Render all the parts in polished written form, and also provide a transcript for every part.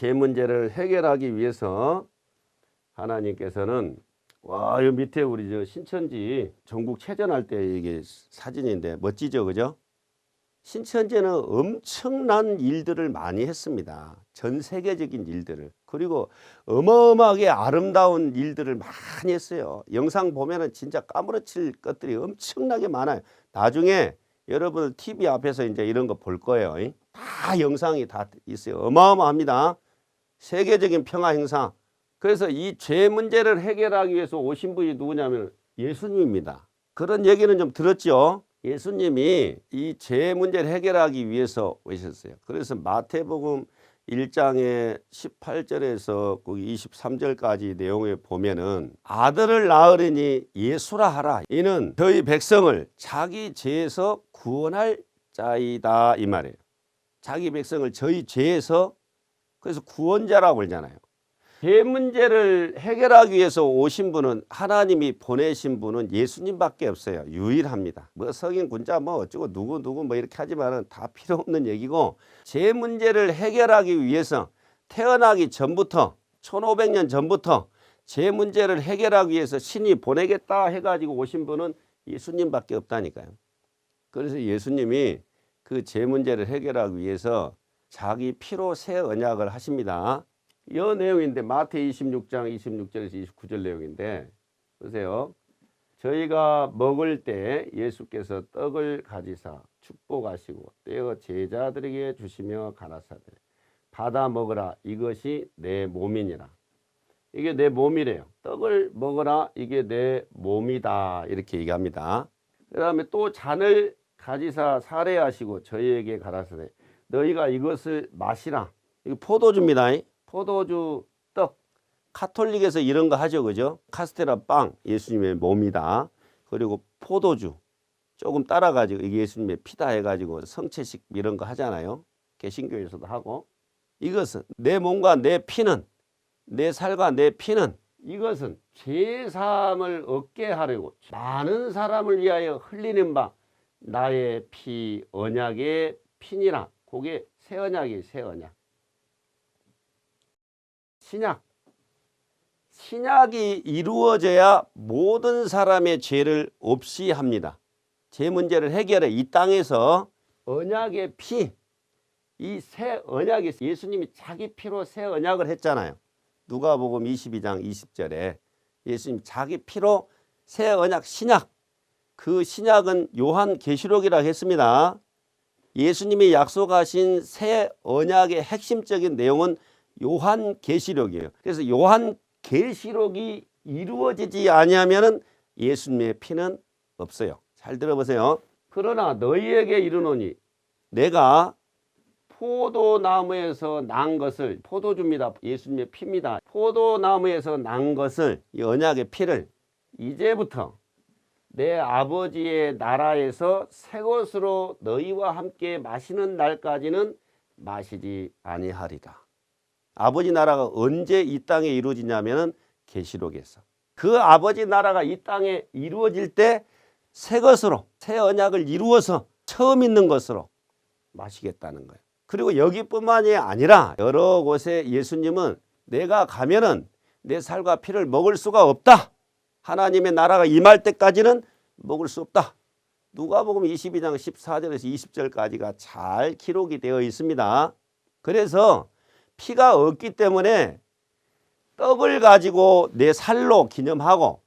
죄 문제를 해결하기 위해서 하나님께서는 와, 이 밑에 우리 저 신천지 전국 체전할 때 이게 사진인데 멋지죠, 그죠? 신천지는 엄청난 일들을 많이 했습니다. 전 세계적인 일들을. 그리고 어마어마하게 아름다운 일들을 많이 했어요. 영상 보면은 진짜 까무러칠 것들이 엄청나게 많아요. 나중에 여러분 TV 앞에서 이제 이런 거 볼 거예요. 다 영상이 다 있어요. 어마어마합니다. 세계적인 평화 행사. 그래서 이 죄 문제를 해결하기 위해서 오신 분이 누구냐면 예수님입니다. 그런 얘기는 좀 들었죠. 예수님이 이 죄 문제를 해결하기 위해서 오셨어요. 그래서 마태복음 1장의 18절에서 거기 23절까지 내용에 보면은 아들을 낳으리니 예수라 하라. 이는 저희 백성을 자기 죄에서 구원할 자이다 이 말이에요. 자기 백성을 저희 죄에서 그래서 구원자라고 그러잖아요. 죄 문제를 해결하기 위해서 오신 분은 하나님이 보내신 분은 예수님밖에 없어요. 유일합니다. 뭐 석인 군자 뭐 어쩌고 누구 뭐 이렇게 하지만은 다 필요 없는 얘기고 죄 문제를 해결하기 위해서 태어나기 전부터 1500년 전부터 죄 문제를 해결하기 위해서 신이 보내겠다 해가지고 오신 분은 예수님밖에 없다니까요. 그래서 예수님이 그 죄 문제를 해결하기 위해서 자기 피로 새 언약을 하십니다. 이 내용인데 마태 26장 26절에서 29절 내용인데 보세요. 저희가 먹을 때 예수께서 떡을 가지사 축복하시고 떼어 제자들에게 주시며 가라사대 받아 먹으라 이것이 내 몸이니라. 이게 내 몸이래요. 떡을 먹으라 이게 내 몸이다 이렇게 얘기합니다. 그 다음에 또 잔을 가지사 사례하시고 저희에게 가라사대 너희가 이것을 마시라. 이거 포도주입니다. 포도주, 떡, 카톨릭에서 이런 거 하죠, 그죠? 카스테라 빵, 예수님의 몸이다. 그리고 포도주, 조금 따라가지고 이게 예수님의 피다 해가지고 성채식 이런 거 하잖아요. 개신교에서도 하고. 이것은 내 몸과 내 피는, 내 살과 내 피는 이것은 죄사함을 얻게 하려고 많은 사람을 위하여 흘리는 바 나의 피, 언약의 피니라. 그게 새 언약이에요, 새 언약. 신약이 이루어져야 모든 사람의 죄를 없이 합니다. 죄 문제를 해결해 이 땅에서 언약의 피, 이 새 언약이 예수님이 자기 피로 새 언약을 했잖아요. 누가복음 22장 20절에 예수님 자기 피로 새 언약 신약, 그 신약은 요한계시록이라고 했습니다. 예수님이 약속하신 새 언약의 핵심적인 내용은 요한계시록이에요. 그래서 요한계시록이 이루어지지 아니하면 예수님의 피는 없어요. 잘 들어보세요. 그러나 너희에게 이르노니 내가 포도나무에서 난 것을 포도주입니다. 예수님의 피입니다. 포도나무에서 난 것을 이 언약의 피를 이제부터 내 아버지의 나라에서 새 것으로 너희와 함께 마시는 날까지는 마시지 아니하리라. 아버지 나라가 언제 이 땅에 이루어지냐면은 계시록에서. 그 아버지 나라가 이 땅에 이루어질 때 새 것으로 새 언약을 이루어서 처음 있는 것으로 마시겠다는 거예요. 그리고 여기뿐만이 아니라 여러 곳에 예수님은 내가 가면은 내 살과 피를 먹을 수가 없다. 하나님의 나라가 임할 때까지는 먹을 수 없다. 누가복음 22장 14절에서 20절까지가 잘 기록이 되어 있습니다. 그래서 피가 없기 때문에 떡을 가지고 내 살로 기념하고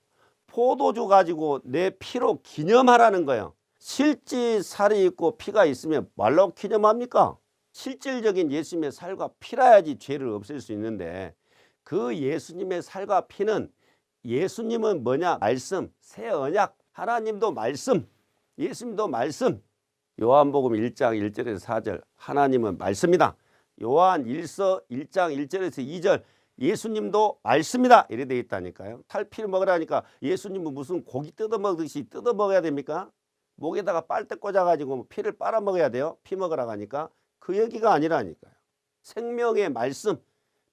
포도주 가지고 내 피로 기념하라는 거예요. 실제 살이 있고 피가 있으면 말로 기념합니까? 실질적인 예수님의 살과 피라야지 죄를 없앨 수 있는데 그 예수님의 살과 피는 예수님은 뭐냐? 말씀, 새 언약, 하나님도 말씀, 예수님도 말씀. 요한복음 1장 1절에서 4절 하나님은 말씀이다. 요한 1서 1장 1절에서 2절 예수님도 말씀이다. 이래 되어 있다니까요. 탈피를 먹으라니까 예수님은 무슨 고기 뜯어먹듯이 뜯어먹어야 됩니까? 목에다가 빨대 꽂아가지고 피를 빨아먹어야 돼요. 피 먹으라고 하니까 그 얘기가 아니라니까요. 생명의 말씀,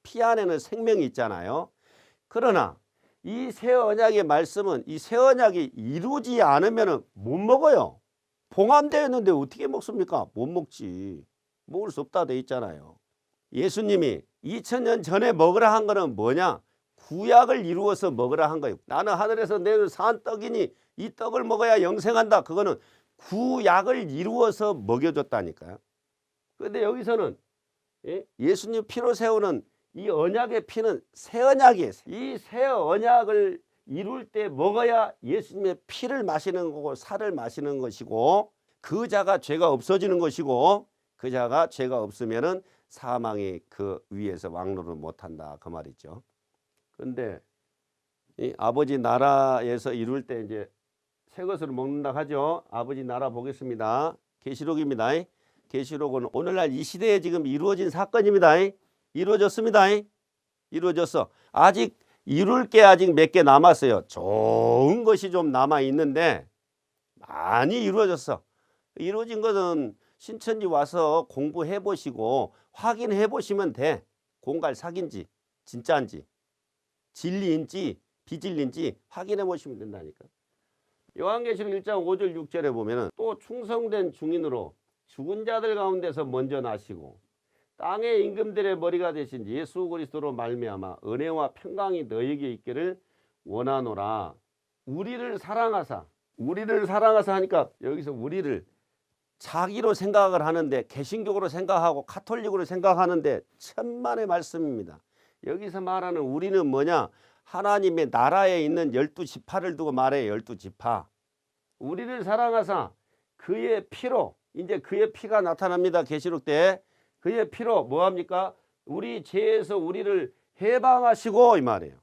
피 안에는 생명이 있잖아요. 그러나 이 새 언약의 말씀은 이 새 언약이 이루어지지 않으면 못 먹어요. 봉함되어 있는데 어떻게 먹습니까? 못 먹지. 먹을 수 없다 돼 있잖아요. 예수님이 2000년 전에 먹으라 한 거는 뭐냐? 구약을 이루어서 먹으라 한 거예요. 나는 하늘에서 내려 산 떡이니 이 떡을 먹어야 영생한다. 그거는 구약을 이루어서 먹여줬다니까요. 그런데 여기서는 예수님 피로 세우는 이 언약의 피는 새 언약이에요. 이 새 언약을 이룰 때 먹어야 예수님의 피를 마시는 거고 살을 마시는 것이고, 그 자가 죄가 없어지는 것이고, 그 자가 죄가 없으면은 사망이 그 위에서 왕노를 못한다 그 말이죠. 그런데 이 아버지 나라에서 이룰 때 이제 새 것으로 먹는다 하죠. 아버지 나라 보겠습니다. 계시록입니다. 계시록은 오늘날 이 시대에 지금 이루어진 사건입니다. 이루어졌습니다. 이루어졌어. 아직 이룰 게 아직 몇 개 남았어요. 좋은 것이 좀 남아 있는데 많이 이루어졌어. 이루어진 것은 신천지 와서 공부해 보시고 확인해 보시면 돼. 공갈 사기인지 진짜인지 진리인지 비진리인지 확인해 보시면 된다니까. 요한계시록 1장 5절 6절에 보면은 또 충성된 중인으로 죽은 자들 가운데서 먼저 나시고 땅의 임금들의 머리가 되신 예수 그리스도로 말미암아 은혜와 평강이 너에게 있기를 원하노라. 우리를 사랑하사 하니까 여기서 우리를 자기로 생각을 하는데, 개신교로 생각하고 카톨릭으로 생각하는데 천만의 말씀입니다. 여기서 말하는 우리는 뭐냐? 하나님의 나라에 있는 12지파를 두고 말해요. 12지파. 우리를 사랑하사 그의 피로, 이제 그의 피가 나타납니다. 계시록 때 그의 피로 뭐합니까? 우리 죄에서 우리를 해방하시고 이 말이에요.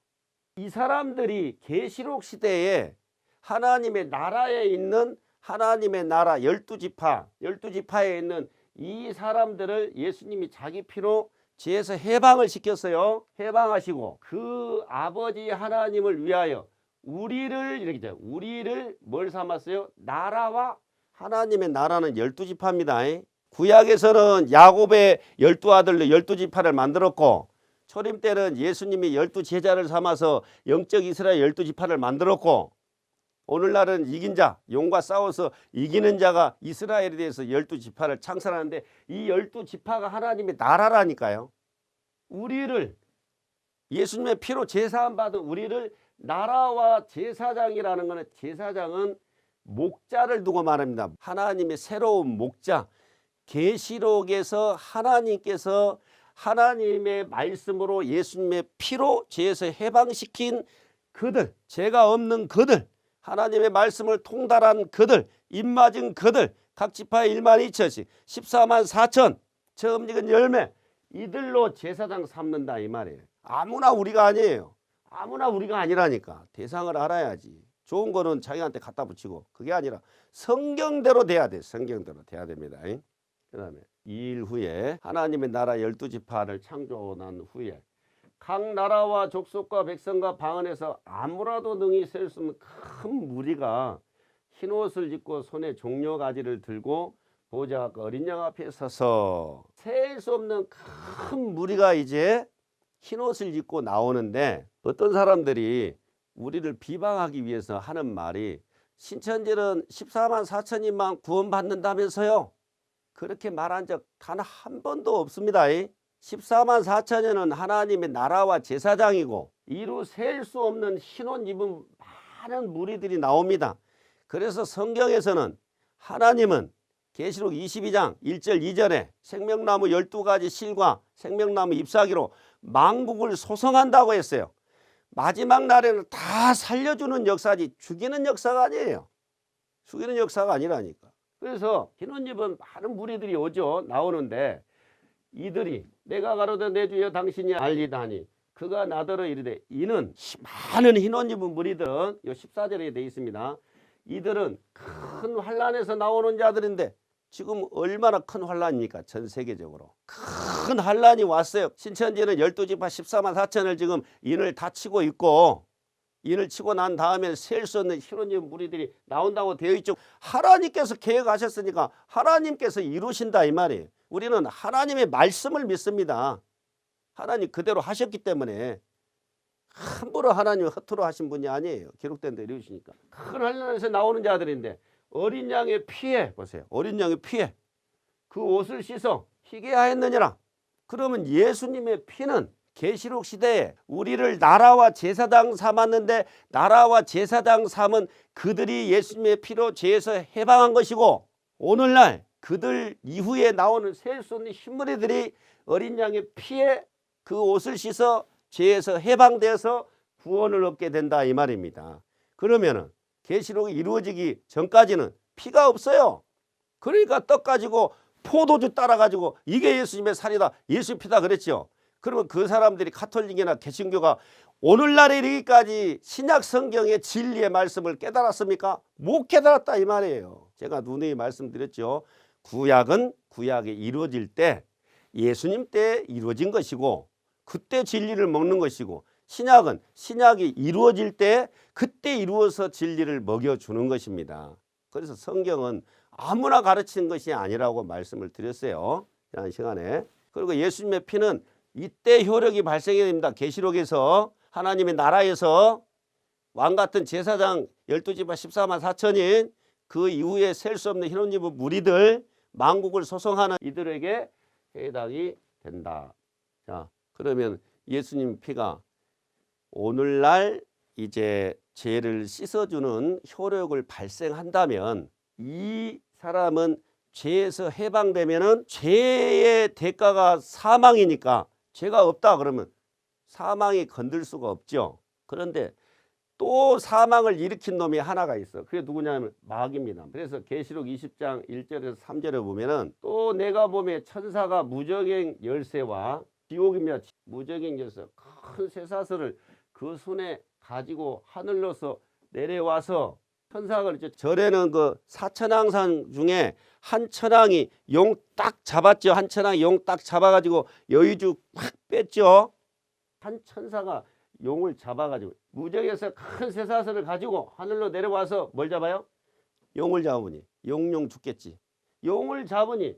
이 사람들이 계시록 시대에 하나님의 나라에 있는 하나님의 나라 12지파에 있는 이 사람들을 예수님이 자기 피로 죄에서 해방을 시켰어요. 해방하시고 그 아버지 하나님을 위하여 우리를 이렇게 우리를 뭘 삼았어요? 나라와 하나님의 나라는 12지파입니다. 구약에서는 야곱의 12아들로 12지파를 만들었고, 초림 때는 예수님이 12제자를 삼아서 영적 이스라엘 12지파를 만들었고, 오늘날은 이긴 자, 용과 싸워서 이기는 자가 이스라엘에 대해서 12지파를 창설하는데, 이 12지파가 하나님의 나라라니까요. 우리를 예수님의 피로 제사함 받은 우리를 나라와 제사장이라는 것은, 제사장은 목자를 두고 말합니다. 하나님의 새로운 목자. 계시록에서 하나님께서 하나님의 말씀으로 예수님의 피로 죄에서 해방시킨 그들, 죄가 없는 그들, 하나님의 말씀을 통달한 그들, 입맞은 그들, 각 지파에 1만 2천씩 14만 4천 처음 익은 열매, 이들로 제사장 삼는다 이 말이에요. 아무나 우리가 아니에요. 아무나 우리가 아니라니까. 대상을 알아야지. 좋은 거는 자기한테 갖다 붙이고, 그게 아니라 성경대로 돼야 돼. 성경대로 돼야 됩니다. 그 다음에 2일 후에 하나님의 나라 12지파를 창조한 후에 각 나라와 족속과 백성과 방언에서 아무라도 능히 셀 수 없는 큰 무리가 흰옷을 입고 손에 종려가지를 들고 보좌 어린 양 앞에 서서, 셀 수 없는 큰 무리가 이제 흰옷을 입고 나오는데, 어떤 사람들이 우리를 비방하기 위해서 하는 말이, 신천지는 14만 4천인만 구원받는다면서요. 그렇게 말한 적 단 한 번도 없습니다. 14만 4천여는 하나님의 나라와 제사장이고, 이루 셀 수 없는 흰옷 입은 많은 무리들이 나옵니다. 그래서 성경에서는 하나님은 계시록 22장 1절 2절에 생명나무 12가지 실과 생명나무 잎사귀로 만국을 소성한다고 했어요. 마지막 날에는 다 살려주는 역사지 죽이는 역사가 아니에요. 죽이는 역사가 아니라니까. 그래서 흰옷 입은 많은 무리들이 오죠. 나오는데, 이들이 내가 가로되 내 주여 당신이 알리다니 그가 나더러 이르되, 이는 많은 흰옷 입은 무리들은 요 14절에 되어 있습니다. 이들은 큰 환란에서 나오는 자들인데, 지금 얼마나 큰 환란입니까? 전 세계적으로 큰 환란이 왔어요. 신천지는 12지파 14만 4천을 지금 인을 다 치고 있고, 인을 치고 난 다음에 셀 수 없는 흰옷 입은 무리들이 나온다고 되어 있죠. 하나님께서 계획하셨으니까 하나님께서 이루신다 이 말이에요. 우리는 하나님의 말씀을 믿습니다. 하나님 그대로 하셨기 때문에 함부로 하나님을 허투루 하신 분이 아니에요. 기록된 대로 이루시니까. 큰 환란에서 나오는 자들인데, 어린 양의 피에, 보세요. 어린 양의 피에 그 옷을 씻어 희게 하였느니라. 그러면 예수님의 피는 계시록 시대에 우리를 나라와 제사장 삼았는데 나라와 제사장 삼은 그들이 예수님의 피로 죄에서 해방한 것이고 오늘날 그들 이후에 나오는 셀 수 없는 흰머리들이 어린 양의 피에 그 옷을 씻어 죄에서 해방되어서 구원을 얻게 된다 이 말입니다. 그러면은 계시록이 이루어지기 전까지는 피가 없어요. 그러니까 떡 가지고 포도주 따라 가지고 이게 예수님의 살이다, 예수 피다 그랬죠. 그러면 그 사람들이 가톨릭이나 개신교가 오늘날에 이르기까지 신약 성경의 진리의 말씀을 깨달았습니까? 못 깨달았다 이 말이에요. 제가 누누이 말씀드렸죠. 구약은 구약이 이루어질 때 예수님 때 이루어진 것이고 그때 진리를 먹는 것이고 신약은 신약이 이루어질 때 그때 이루어서 진리를 먹여주는 것입니다. 그래서 성경은 아무나 가르치는 것이 아니라고 말씀을 드렸어요. 지난 시간에. 그리고 예수님의 피는 이때 효력이 발생해야 됩니다. 계시록에서 하나님의 나라에서 왕같은 제사장 12지파 14만 4천인 그 이후에 셀 수 없는 흰옷 입은 무리들 만국을 소송하는 이들에게 해당이 된다. 자, 그러면 예수님 피가 오늘날 이제 죄를 씻어주는 효력을 발생한다면 이 사람은 죄에서 해방되면은 죄의 대가가 사망이니까 죄가 없다 그러면 사망이 건들 수가 없죠. 그런데 또 사망을 일으킨 놈이 하나가 있어. 그게 누구냐면 마귀입니다. 그래서 계시록 20장 1절에서 3절에 보면은 또 내가 보매 천사가 무적행 열쇠와 지옥이며 무적행 열쇠 큰 쇠사슬을 그 손에 가지고 하늘로서 내려와서 천사가 이제 절에는 그 사천왕상 중에 한 천왕이 용 딱 잡았죠. 한 천왕이 용 딱 잡아가지고 여의주 확 뺐죠. 한 천사가 용을 잡아가지고 무적에서 큰 쇠사슬을 가지고 하늘로 내려와서 뭘 잡아요? 용을 잡으니 용용 죽겠지. 용을 잡으니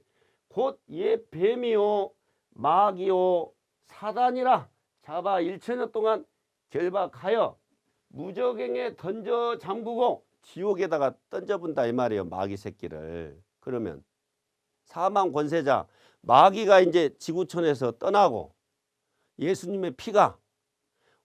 곧 예 뱀이요 마귀요 사단이라 잡아 1천년 동안 결박하여 무적행에 던져 잠그고 지옥에다가 던져본다 이 말이에요. 마귀 새끼를. 그러면 사망 권세자 마귀가 이제 지구촌에서 떠나고 예수님의 피가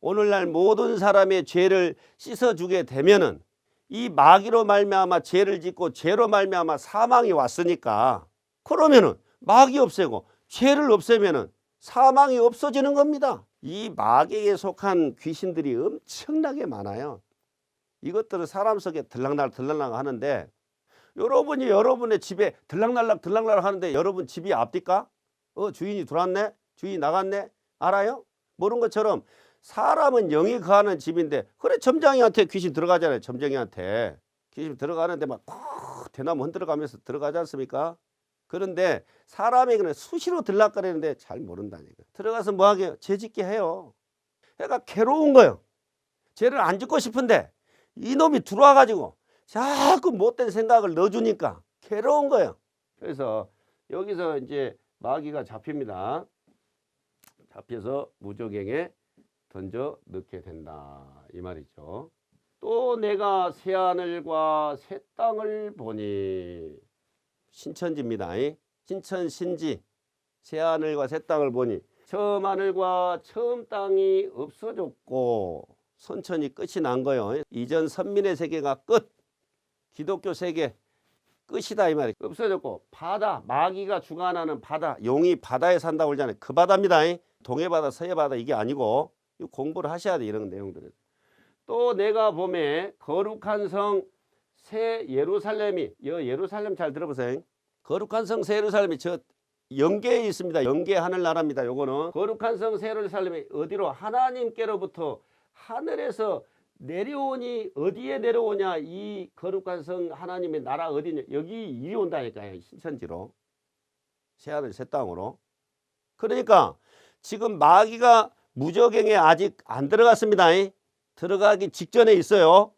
오늘날 모든 사람의 죄를 씻어주게 되면은 이 마귀로 말미암아 죄를 짓고 죄로 말미암아 사망이 왔으니까 그러면은 마귀 없애고 죄를 없애면은 사망이 없어지는 겁니다. 이 마귀에 속한 귀신들이 엄청나게 많아요. 이것들은 사람 속에 들락날락 하는데 여러분이 여러분의 집에 들락날락 하는데 여러분 집이 앞뒤까? 주인이 들어왔네? 주인이 나갔네? 알아요? 모르는 것처럼 사람은 영이 거하는 집인데 그래 점장이한테 귀신 들어가잖아요. 점장이한테 귀신 들어가는데 막 대나무 흔들어가면서 들어가지 않습니까? 그런데 사람이 그냥 수시로 들락거리는데 잘 모른다니까. 들어가서 뭐 하게? 죄 짓게 해요. 그러니까 괴로운 거예요. 죄를 안 짓고 싶은데 이놈이 들어와가지고 자꾸 못된 생각을 넣어주니까 괴로운 거예요. 그래서 여기서 이제 마귀가 잡힙니다. 잡혀서 무적행에 던져 넣게 된다 이 말이죠. 또 내가 새하늘과 새 땅을 보니 신천지입니다. 신천 신지 새하늘과 새 땅을 보니 처음 하늘과 처음 땅이 없어졌고 선천이 끝이 난 거예요. 이전 선민의 세계가 끝, 기독교 세계 끝이다 이 말이에요. 없어졌고 바다, 마귀가 주관하는 바다, 용이 바다에 산다고 그러잖아요. 그 바다입니다. 동해 바다, 서해 바다 이게 아니고 공부를 하셔야 돼 이런 내용들을. 또 내가 봄에 거룩한 성 새 예루살렘이 예루살렘 잘 들어보세요. 거룩한 성 새 예루살렘이 저 영계에 있습니다. 영계 하늘나라입니다. 요거는 거룩한 성 새 예루살렘이 어디로 하나님께로부터 하늘에서 내려오니 어디에 내려오냐? 이 거룩한 성 하나님의 나라 어디냐? 여기 이리 온다니까요. 신천지로 새하늘 새 땅으로. 그러니까 지금 마귀가 무적행에 아직 안 들어갔습니다. 들어가기 직전에 있어요.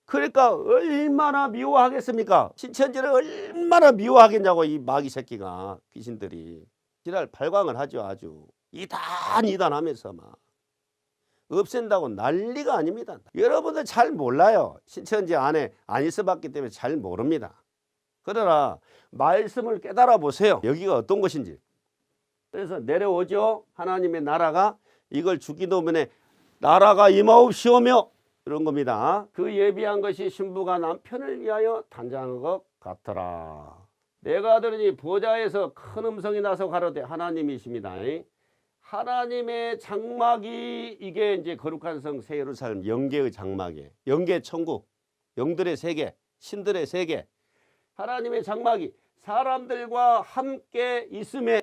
그러니까 얼마나 미워하겠습니까? 신천지를 얼마나 미워하겠냐고 이 마귀 새끼가 귀신들이 지랄 발광을 하죠. 아주 이단 하면서 막 없앤다고 난리가 아닙니다. 여러분들 잘 몰라요. 신천지 안에 안 있어봤기 때문에 잘 모릅니다. 그러나 말씀을 깨달아 보세요. 여기가 어떤 것인지. 그래서 내려오죠. 하나님의 나라가 이걸 주기도문에 나라가 임하옵시오며 이런 겁니다. 그 예비한 것이 신부가 남편을 위하여 단장한 것 같더라. 내가 들으니 보좌에서 큰 음성이 나서 가로되 하나님이십니다. 하나님의 장막이 이게 이제 거룩한 성 새 예루살렘 영계의 장막이에요. 영계 천국, 영들의 세계, 신들의 세계. 하나님의 장막이 사람들과 함께 있음에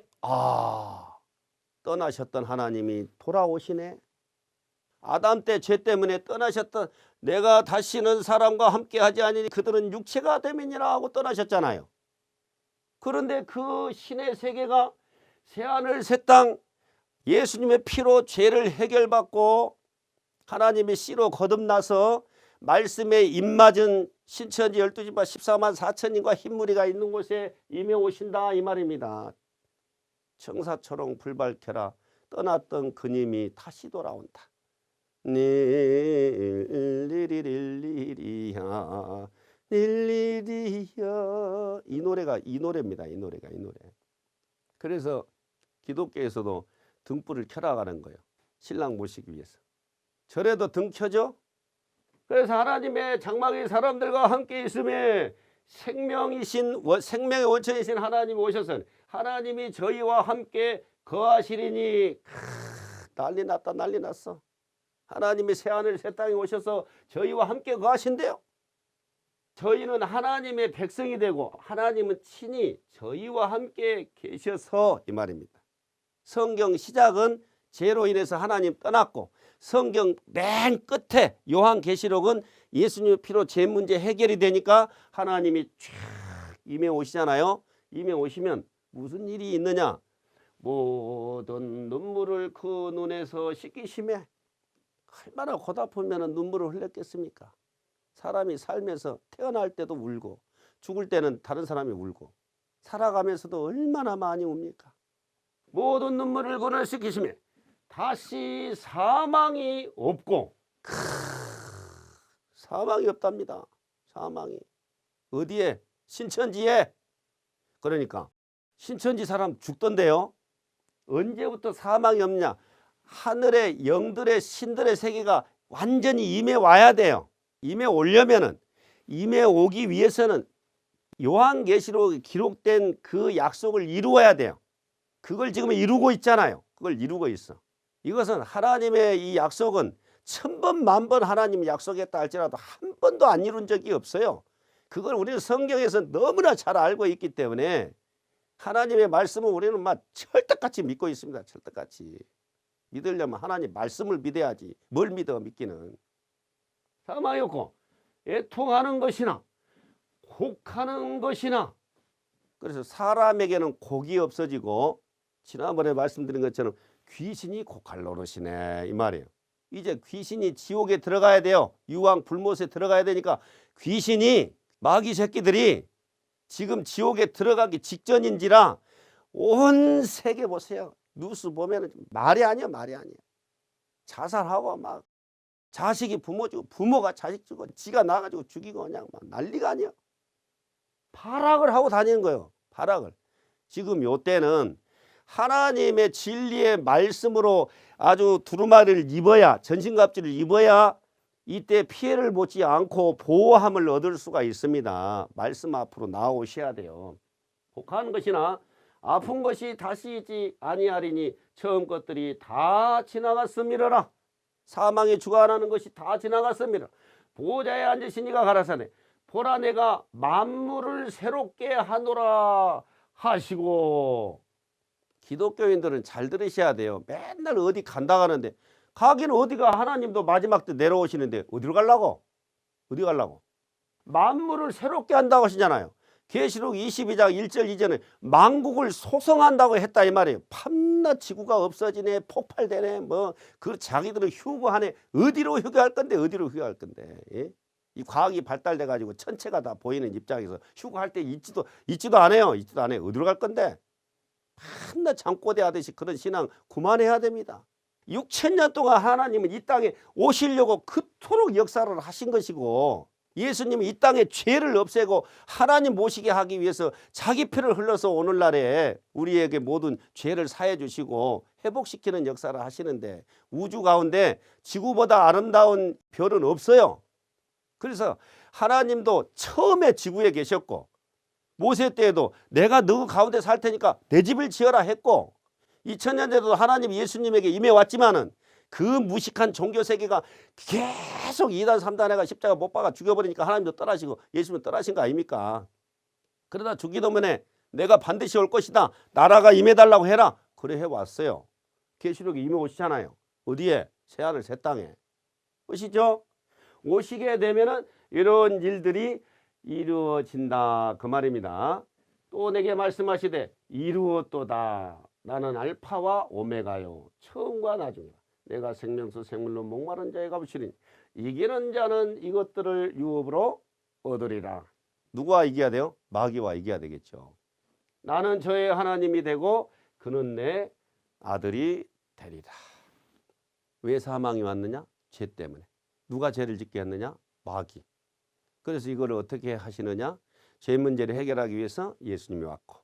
떠나셨던 하나님이 돌아오시네. 아담 때 죄 때문에 떠나셨던 내가 다시는 사람과 함께 하지 아니니 그들은 육체가 됨이니라 하고 떠나셨잖아요. 그런데 그 신의 세계가 새하늘 새 땅 예수님의 피로 죄를 해결받고 하나님의 씨로 거듭나서 말씀에 입맞은 신천지 12지파 14만 4천인과 흰무리가 있는 곳에 임해 오신다 이 말입니다. 청사초롱 불 밝혀라. 떠났던 그님이 다시 돌아온다. 릴리리리리야 릴리리야 이 노래입니다. 이 노래. 그래서 기독교에서도 등불을 켜라 가는 거예요. 신랑 모시기 위해서. 절에도 등 켜죠. 그래서 하나님의 장막의 사람들과 함께 있음에 생명의 원천이신 하나님이 오셔서 하나님이 저희와 함께 거하시리니 난리 났다 난리 났어. 하나님의 새하늘 새 땅에 오셔서 저희와 함께 거하신대요. 저희는 하나님의 백성이 되고 하나님은 친히 저희와 함께 계셔서 이 말입니다. 성경 시작은 죄로 인해서 하나님 떠났고 성경 맨 끝에 요한계시록은 예수님의 피로 죄 문제 해결이 되니까 하나님이 쫙 임해 오시잖아요. 임해 오시면 무슨 일이 있느냐. 모든 눈물을 그 눈에서 씻기심에 얼마나 고달프면 눈물을 흘렸겠습니까. 사람이 살면서 태어날 때도 울고 죽을 때는 다른 사람이 울고 살아가면서도 얼마나 많이 웁니까. 모든 눈물을 그늘 씻기심에 다시 사망이 없고 사망이 없답니다. 사망이 어디에? 신천지에. 그러니까 신천지 사람 죽던데요. 언제부터 사망이 없냐. 하늘의 영들의 신들의 세계가 완전히 임해 와야 돼요. 임해 오려면은 임해 오기 위해서는 요한계시록에 기록된 그 약속을 이루어야 돼요. 그걸 지금 이루고 있잖아요. 그걸 이루고 있어. 이것은 하나님의 이 약속은 1000번 만번 하나님이 약속했다 할지라도 한 번도 안 이룬 적이 없어요. 그걸 우리는 성경에서 너무나 잘 알고 있기 때문에 하나님의 말씀은 우리는 막 철떡같이 믿고 있습니다. 철떡같이. 믿으려면 하나님 말씀을 믿어야지. 뭘 믿어 믿기는. 사망이 없고 애통하는 것이나 곡하는 것이나. 그래서 사람에게는 곡이 없어지고 지난번에 말씀드린 것처럼 귀신이 곡할 노릇이네 이 말이에요. 이제 귀신이 지옥에 들어가야 돼요. 유황 불못에 들어가야 되니까 귀신이 마귀 새끼들이 지금 지옥에 들어가기 직전인지라 온 세계 보세요. 뉴스 보면 말이 아니야 말이 아니야. 자살하고 막 자식이 부모 죽고 부모가 자식 죽고 지가 나가지고 죽이고 그냥 막 난리가 아니야. 발악을 하고 다니는 거예요. 발악을. 지금 요때는 하나님의 진리의 말씀으로 아주 두루마리를 입어야 전신갑주를 입어야 이때 피해를 보지 않고 보호함을 얻을 수가 있습니다. 말씀 앞으로 나오셔야 돼요. 혹한 것이나 아픈 것이 다시 있지 아니하리니 처음 것들이 다 지나갔음이러라. 사망에 주관하는 것이 다 지나갔음이라. 보좌에 앉으시니가 가라사대 보라 내가 만물을 새롭게 하노라 하시고. 기독교인들은 잘 들으셔야 돼요. 맨날 어디 간다 가는데 가기는 어디가 하나님도 마지막 때 내려오시는데 어디로 가려고? 어디 가려고? 만물을 새롭게 한다고 하시잖아요. 계시록 22장 1절 2절에 만국을 소성한다고 했다 이 말이에요. 밤낮 지구가 없어지네 폭발되네 뭐 그 자기들은 휴거하네. 어디로 휴거할 건데 어디로 휴거할 건데. 예? 이 과학이 발달돼 가지고 천체가 다 보이는 입장에서 휴거할 때 있지도 안 해요. 있지도 안 해요. 어디로 갈 건데. 한낱 잠꼬대 하듯이 그런 신앙 그만해야 됩니다. 6000년 동안 하나님은 이 땅에 오시려고 그토록 역사를 하신 것이고 예수님이 이 땅에 죄를 없애고 하나님 모시게 하기 위해서 자기 피를 흘러서 오늘날에 우리에게 모든 죄를 사해 주시고 회복시키는 역사를 하시는데, 우주 가운데 지구보다 아름다운 별은 없어요. 그래서 하나님도 처음에 지구에 계셨고, 모세 때에도 내가 너 가운데 살 테니까 내 집을 지어라 했고, 2000년 전에도 하나님 예수님에게 임해왔지만은 그 무식한 종교 세계가 계속 2단 3단에가 십자가 못 박아 죽여버리니까 하나님도 떠나시고 예수님은 떠나신 거 아닙니까? 그러다 죽기도 전에 내가 반드시 올 것이다, 나라가 임해달라고 해라, 그래 해왔어요. 계시록에 임해 오시잖아요. 어디에? 새하늘 새 땅에 오시죠. 오시게 되면은 이런 일들이 이루어진다 그 말입니다. 또 내게 말씀하시되 이루었도다. 나는 알파와 오메가요, 처음과 나중이라. 내가 생명수 생물로 목마른 자에게 값이리니 이기는 자는 이것들을 유업으로 얻으리라. 누구와 이겨야 돼요? 마귀와 이겨야 되겠죠. 나는 저의 하나님이 되고 그는 내 아들이 되리라. 왜 사망이 왔느냐? 죄 때문에. 누가 죄를 짓게 했느냐? 마귀. 그래서 이걸 어떻게 하시느냐? 죄 문제를 해결하기 위해서 예수님이 왔고,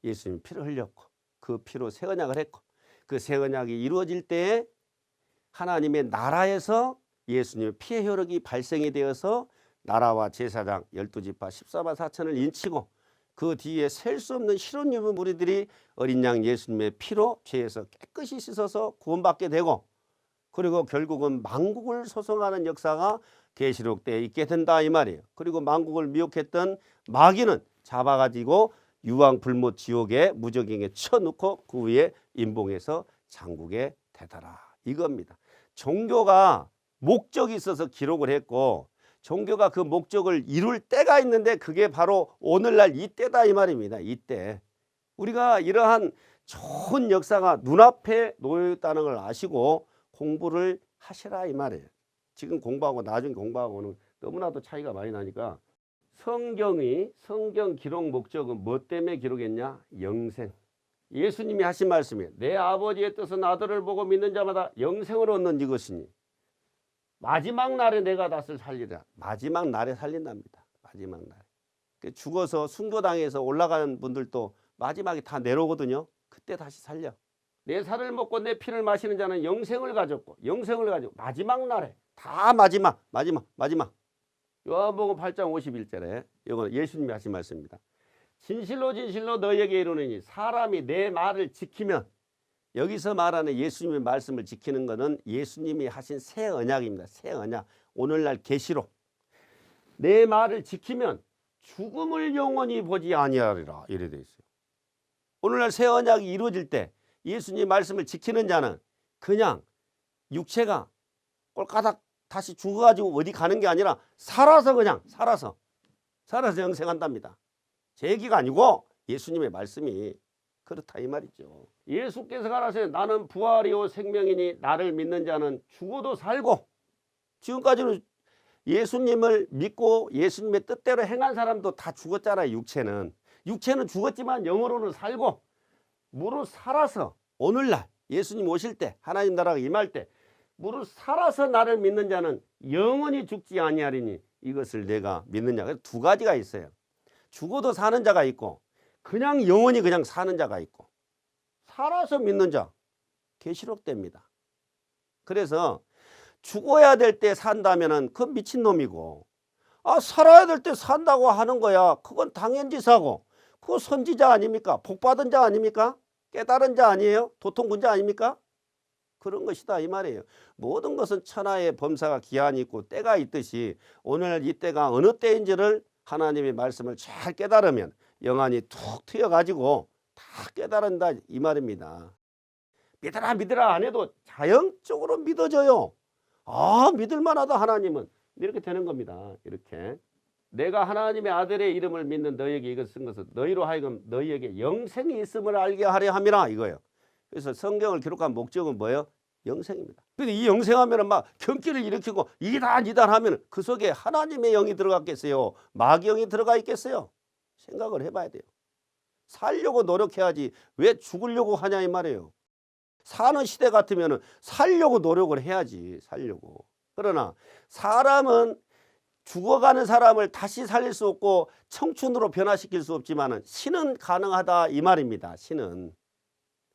예수님이 피를 흘렸고, 그 피로 새 언약을 했고, 그 새 언약이 이루어질 때에 하나님의 나라에서 예수님의 피의 효력이 발생이 되어서 나라와 제사장 12지파 14만 4천을 인치고, 그 뒤에 셀 수 없는 실온 유무 무리들이 어린 양 예수님의 피로 죄에서 깨끗이 씻어서 구원받게 되고, 그리고 결국은 만국을 소송하는 역사가 계시록 때에 있게 된다 이 말이에요. 그리고 만국을 미혹했던 마귀는 잡아가지고 유황불못 지옥에 무적행에 쳐놓고 그 위에 임봉해서 장국에 되더라 이겁니다. 종교가 목적이 있어서 기록을 했고, 종교가 그 목적을 이룰 때가 있는데 그게 바로 오늘날 이때다 이 말입니다. 이때 우리가 이러한 좋은 역사가 눈앞에 놓여 있다는 걸 아시고 공부를 하시라 이 말이에요. 지금 공부하고 나중에 공부하고는 너무나도 차이가 많이 나니까, 성경 기록 목적은 뭐 때문에 기록했냐? 영생. 예수님이 하신 말씀이에요. 내 아버지의 뜻은 아들을 보고 믿는 자마다 영생을 얻는 이것이니 마지막 날에 내가 다스를 살리라. 마지막 날에 살린답니다. 마지막 날에. 죽어서 순교당해서 올라가는 분들도 마지막에 다 내려오거든요. 그때 다시 살려. 내 살을 먹고 내 피를 마시는 자는 영생을 가졌고, 영생을 가지고 마지막 날에 다 마지막. 요한복음 8장 51절에 이건 예수님이 하신 말씀입니다. 진실로 진실로 너희에게 이르노니 사람이 내 말을 지키면, 여기서 말하는 예수님의 말씀을 지키는 것은 예수님이 하신 새 언약입니다. 새 언약. 오늘날 계시록. 내 말을 지키면 죽음을 영원히 보지 아니하리라 이래 돼 있어요. 오늘날 새 언약이 이루어질 때 예수님의 말씀을 지키는 자는 그냥 육체가 꼴까닥 다시 죽어가지고 어디 가는 게 아니라 살아서, 그냥 살아서 영생한답니다. 제 얘기가 아니고 예수님의 말씀이 그렇다 이 말이죠. 예수께서 가라사대 나는 부활이요 생명이니 나를 믿는 자는 죽어도 살고, 지금까지는 예수님을 믿고 예수님의 뜻대로 행한 사람도 다 죽었잖아요. 육체는 죽었지만 영으로는 살고, 무릇 살아서 오늘날 예수님 오실 때, 하나님 나라가 임할 때 무릇 살아서 나를 믿는 자는 영원히 죽지 아니하리니 이것을 내가 믿느냐. 그래서 두 가지가 있어요. 죽어도 사는 자가 있고, 그냥 영원히 그냥 사는 자가 있고, 살아서 믿는 자 계시록 때입니다. 그래서 죽어야 될 때 산다면은 그건 미친놈이고, 살아야 될 때 산다고 하는 거야, 그건 당연지사고, 그거 선지자 아닙니까? 복받은 자 아닙니까? 깨달은 자 아니에요? 도통군자 아닙니까? 그런 것이다 이 말이에요. 모든 것은 천하의 범사가 기한이 있고 때가 있듯이 오늘 이 때가 어느 때인지를 하나님의 말씀을 잘 깨달으면 영안이 툭 트여가지고 다 깨달은다 이 말입니다. 믿으라 안 해도 자연적으로 믿어져요. 믿을만하다 하나님은. 이렇게 되는 겁니다. 이렇게. 내가 하나님의 아들의 이름을 믿는 너희에게 이것 쓴 것은 너희로 하여금 너희에게 영생이 있음을 알게 하려 함이라 이거예요. 그래서 성경을 기록한 목적은 뭐예요? 영생입니다. 근데 이 영생하면 막 경기를 일으키고 이단 하면 그 속에 하나님의 영이 들어갔겠어요? 마귀 영이 들어가 있겠어요? 생각을 해봐야 돼요. 살려고 노력해야지 왜 죽으려고 하냐 이 말이에요. 사는 시대 같으면 살려고 노력을 해야지. 살려고. 그러나 사람은 죽어가는 사람을 다시 살릴 수 없고 청춘으로 변화시킬 수 없지만 신은 가능하다 이 말입니다.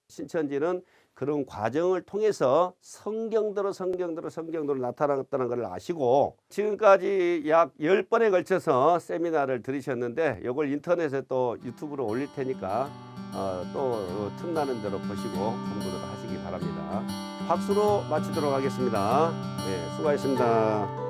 신천지는 그런 과정을 통해서 성경대로 나타났다는 걸 아시고 지금까지 약 10번에 걸쳐서 세미나를 들으셨는데 이걸 인터넷에 또 유튜브로 올릴 테니까 또 틈나는 대로 보시고 공부를 하시기 바랍니다. 박수로 마치도록 하겠습니다. 네, 수고하셨습니다.